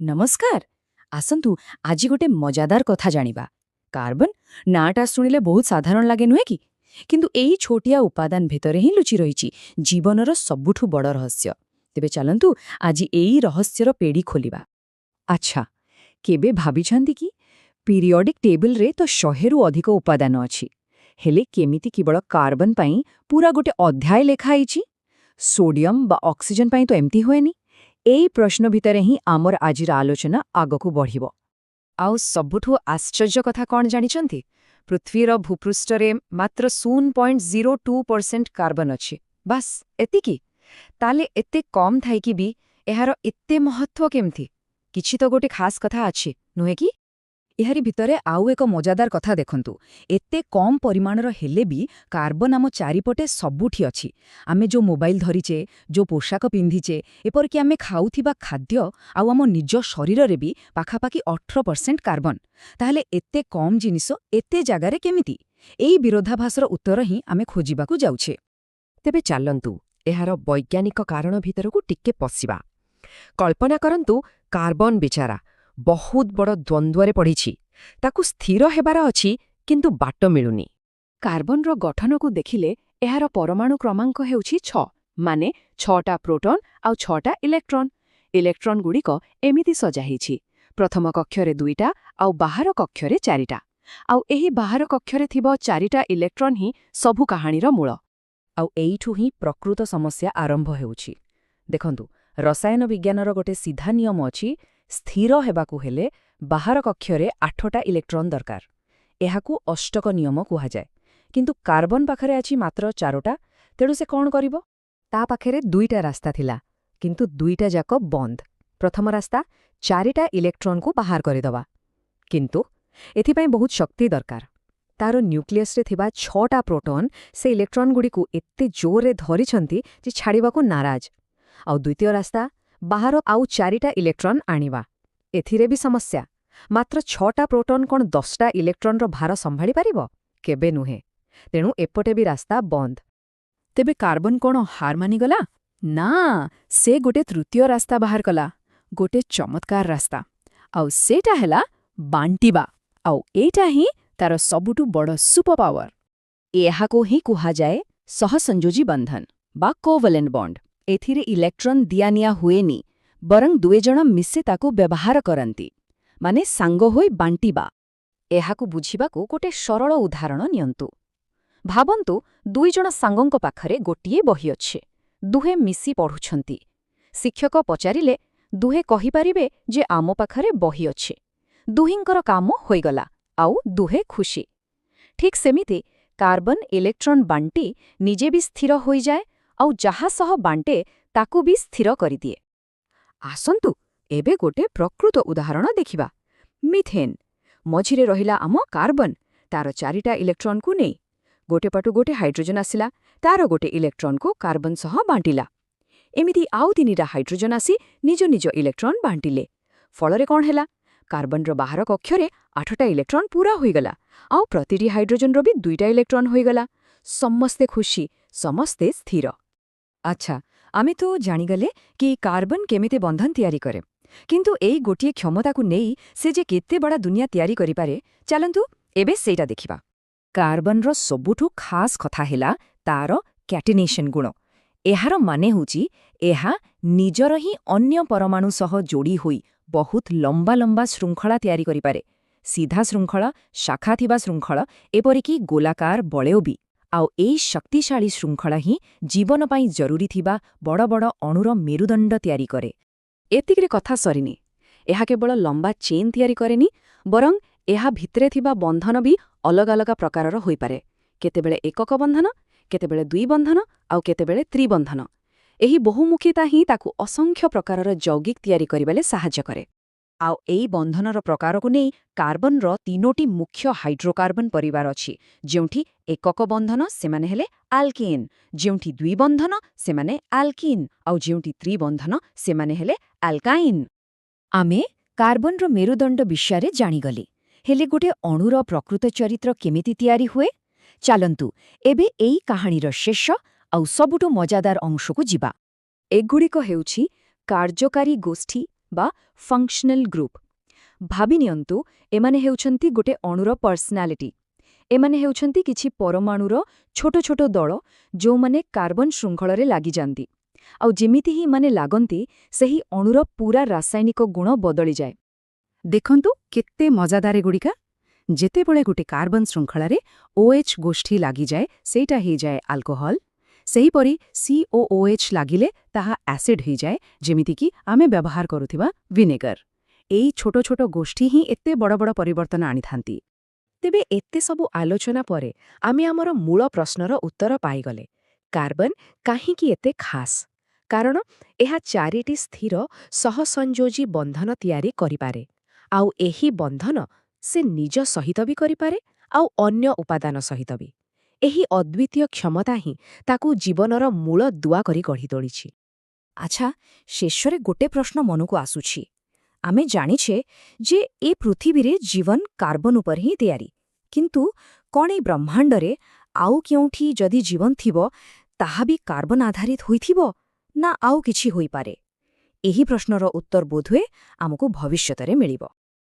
नमस्कार। आसंतु आज गोटे मजादार कथा जानिबा। कार्बन नाटा शुणिले बहुत साधारण लागे नुहे कि किंतु एई छोटिया उपादान भितरे ही लुचि रहिछि जीवनर सबुठु बड़ रहस्य। तेबे चलंतु आज एई रहस्यर पेड़ी खोलिबा। अच्छा, केबे भाबिछंती कि पीरियोडिक टेबल रे तो 100 रु अधिक उपादान अछि, हेले केमिति केवल कार्बन पई पूरा गोटे अध्याय लेखा आइछि? सोडियम बा ऑक्सीजन पई तो एमती होएनी। एई प्रश्न भितरे ही आमर आजिर आलोचना आगकु बढ़िबो। आउ सबुठु आश्चर्य कथा कौन जानिछंती? पृथ्वीर भूपृष्ठरे मात्र 0.02% कार्बन अछि। बास एतिकी। ताले एते कम थाइकी भी एहार एते महत्व केमथि? किछि तो गोटे खास कथा अछि, नुहे कि? एहारी भितरे आउ एक मजादार कथा देखंतु। एते कम परिमाणर हेले भी कार्बन आम चारिपटे सबुठी अछि। आमे जो मोबाइल धरिचे, जो पोशाक पिंधिचे, एपरकि आमे खाउथिबा खाद्य आउ आम निज शरीर रे भी पाखापाखि 18% कार्बन। ताहले एते कम जिनिस एते जागारे केमिति? एई विरोधाभासर उत्तर ही आमे खोजिबाकु जाउछे। तेबे चालंतु एहार वैज्ञानिक कारण भितरकु टिके पसिबा। कल्पना करंतु कार्बन बिचारा बहुत बड़ द्वंद्वरे पड़िछि। ताकु स्थिर हेबार अछि किंतु बाट मिलुनी। कार्बनर गठनकु देखिले एहार परमाणु क्रमांक हेउछि 6, माने 6टा प्रोटॉन आउ 6टा इलेक्ट्रॉन। इलेक्ट्रॉन गुड़िक एमिति सजा हेछि, प्रथम कक्षरे 2टा आउ बाहर कक्षरे 4टा। आउ एही बाहर कक्षरे थिबो 4टा इलेक्ट्रॉन ही सबु कहानीर मूल। आउ एइठु ही प्रकृत समस्या आरंभ हेउछि। देखंतु, रसायन विज्ञानर गोटे सीधा नियम अछि, स्थिर हेबाकु हेले बाहर कक्षरे 8टा इलेक्ट्रॉन दरकार। एहाकु अष्टक नियम कुहाजाए। किंतु कार्बन पाखरे अछि मात्र 4टा, तेणु से कौन करिबो? ता पाखरे 2टा रास्ता थिला, किंतु 2टा जाक बंद। प्रथम रास्ता 4टा इलेक्ट्रॉन को बाहर करिदबा। किंतु एथिपाई बहुत शक्ति दरकार। तारो न्यूक्लियस रे थिबा 6टा प्रोटॉन से इलेक्ट्रॉन गुडी को एत्ते जोरे धरिछंती जे छाड़िबाकु नाराज। आउ द्वितीय रास्ता बाहर आउ 4टा इलेक्ट्रॉन आनिबा। एथिरे भी समस्या। मात्र 6टा प्रोटॉन कोन 10टा इलेक्ट्रॉन रो भार संभाळी पारिबो? केबे नुहे। तेणु एपटे भी रास्ता बंद। तेबे कार्बन कोन हार मानिगला? ना, से गोटे तृतीय रास्ता बाहर कला, गोटे चमत्कार रास्ता। आउ सेटा हेला बांटिबा। आउ एटा ही तार सबुटु बड़ सुपर पावर। एहाको ही कुहा जाए सहसंयोजी बंधन बा कोवलेंट बॉन्ड। एथिरे इलेक्ट्रॉन दियानिया हुएनी, बरं दुए जण मिसे ताकु व्यवहार करंती, माने सांग होई बांटिबा। एहाकु बुझिबाकु गोटे सरल उदाहरण नियंतु। भाबंतु दुई जण सांगंक पाखरे गोटिए बही अछि। दुहे मिसी पढुछंती। शिक्षक पचारिले दुहे कहि पारिबे जे आमो पाखरे बही अछि। दुहिंकर काम होइगला, आउ दुहे खुशी। ठीक सेमिति कार्बन इलेक्ट्रॉन बांटी निजे भी स्थिर होई जाए, आउ जहा सह बांटे ताकु भी स्थिर करिदिए। आसंतु एबे गोटे प्रकृत उदाहरण देखिबा। मिथेन मझिरे रहिला आम कार्बन, तार 4टा इलेक्ट्रॉन को नै गोटे पटु गोटे हाइड्रोजन आसिला, तार गोटे इलेक्ट्रॉन को कार्बन सह बांटिला। एमिति आउ 3टा हाइड्रोजन आसी निज निज इलेक्ट्रॉन बांटिले। फलरे कोन हेला? कार्बन रो बाहर कक्षरे 8टा इलेक्ट्रॉन पूरा होइगला, आउ प्रतिटी हाइड्रोजन रो भी 2टा इलेक्ट्रॉन होइगला। समस्ते खुशी, समस्ते स्थिर। अच्छा, आमे तो जानिगले कि कार्बन केमिते बंधन तयारी करे, किंतु एई गोटिए क्षमता को नेई से जे केते बड़ा दुनिया तयारी करि पारे, चलंतु एबे सेटा देखिबा। कार्बन रो सबुठु खास कथा हेला तार कैटिनेशन गुण। एहार माने होची एहा निजर ही अन्य परमाणु सह जोड़ी होई बहुत लंबा लंबा श्रृंखला तयारी करि पारे। सीधा श्रृंखला, शाखा थिबा श्रृंखला, एपरिकी गोलाकार बळेओ भी। आउ एई शक्तिशाली श्रृंखला ही जीवन पाई जरूरी थिबा बड़ बड़ अणुर मेरुदंड तयारी करे। एतिकरे कथा सरिनी। एहा केवल लंबा चेन तयारी करेनी, बरं एहा भितरे थिबा बंधन भी अलग अलग प्रकारर होई पारे। केतेबेले एकक बंधन, केतेबेले द्वि बंधन, आउ केतेबेले त्रिबंधन। एही बहुमुखीता ही ताकु असंख्य प्रकारर यौगिक तयारी करिबाले साहाय्य करे। आउ एई बंधनर प्रकारकु नेई कार्बनर 3टी मुख्य हाइड्रोकार्बन परिवार अछि, जेउठी एकक बंधन सेमाने हेले आल्केन, जेउठी द्विबंधन सेमाने आल्किन, आउ जेउठी त्रिबंधन सेमाने हेले आल्काइन। आमे कार्बनर मेरुदंड विषୟରେ जानिगले, हेले गोटे अणुर प्रकृत चरित्र केमिति तयारी हुए? चालंतु एबे एई कहानीर शेष आउ सबुटु मजादार अंशकु जिबा। एगुड़िक हेउछि कार्यकारी गोष्ठी ବା ଫଙ୍କସନାଲ ଗ୍ରୁପ। ଭାବି ନିଅନ୍ତୁ ଏମାନେ ହେଉଛନ୍ତି ଗୋଟେ ଅଣୁର ପର୍ସନାଲିଟି। ଏମାନେ ହେଉଛନ୍ତି କିଛି ପରମାଣୁର ଛୋଟ ଛୋଟ ଦଳ ଯେଉଁମାନେ କାର୍ବନ ଶୃଙ୍ଖଳରେ ଲାଗିଯାନ୍ତି। ଆଉ ଯେମିତି ହିଁ ମାନେ ଲାଗନ୍ତି ସେହି ଅଣୁର ପୂରା ରାସାୟନିକ ଗୁଣ ବଦଳିଯାଏ। ଦେଖନ୍ତୁ କେତେ ମଜାଦାର ଏଗୁଡ଼ିକା। ଯେତେବେଳେ ଗୋଟେ କାର୍ବନ ଶୃଙ୍ଖଳାରେ OH ଗୋଷ୍ଠୀ ଲାଗିଯାଏ ସେଇଟା ହେଇଯାଏ ଆଲକୋହଲ। ସେହିପରି COOH ଲାଗିଲେ ତାହା ଆସିଡ୍ ହୋଇଯାଏ, ଯେମିତିକି ଆମେ ବ୍ୟବହାର କରୁଥିବା ଭିନେଗାର। ଏଇ ଛୋଟ ଛୋଟ ଗୋଷ୍ଠୀ ହିଁ ଏତେ ବଡ଼ ବଡ଼ ପରିବର୍ତ୍ତନ ଆଣିଥାନ୍ତି। ତେବେ ଏତେ ସବୁ ଆଲୋଚନା ପରେ ଆମେ ଆମର ମୂଳ ପ୍ରଶ୍ନର ଉତ୍ତର ପାଇଗଲେ। କାର୍ବନ କାହିଁକି ଏତେ ଖାସ୍? କାରଣ ଏହା 4ଟି ସ୍ଥିର ସହସଂଯୋଜୀ ବନ୍ଧନ ତିଆରି କରିପାରେ। ଆଉ ଏହି ବନ୍ଧନ ସେ ନିଜ ସହିତ ବି କରିପାରେ, ଆଉ ଅନ୍ୟ ଉପାଦାନ ସହିତ ବି। ଏହି ଅଦ୍ୱିତୀୟ କ୍ଷମତା ହିଁ ତାକୁ ଜୀବନର ମୂଳ ଦୁଆ କରି ଗଢ଼ି ତୋଳିଛି। ଆଚ୍ଛା, ଶେଷରେ ଗୋଟେ ପ୍ରଶ୍ନ ମନକୁ ଆସୁଛି। ଆମେ ଜାଣିଛେ ଯେ ଏ ପୃଥିବୀରେ ଜୀବନ କାର୍ବନ ଉପରେ ହିଁ ତିଆରି। କିନ୍ତୁ କ'ଣ ଏଇ ବ୍ରହ୍ମାଣ୍ଡରେ ଆଉ କେଉଁଠି ଯଦି ଜୀବନ ଥିବ ତାହା ବି କାର୍ବନ ଆଧାରିତ ହୋଇଥିବ, ନା ଆଉ କିଛି ହୋଇପାରେ? ଏହି ପ୍ରଶ୍ନର ଉତ୍ତର ବୋଧହୁଏ ଆମକୁ ଭବିଷ୍ୟତରେ ମିଳିବ।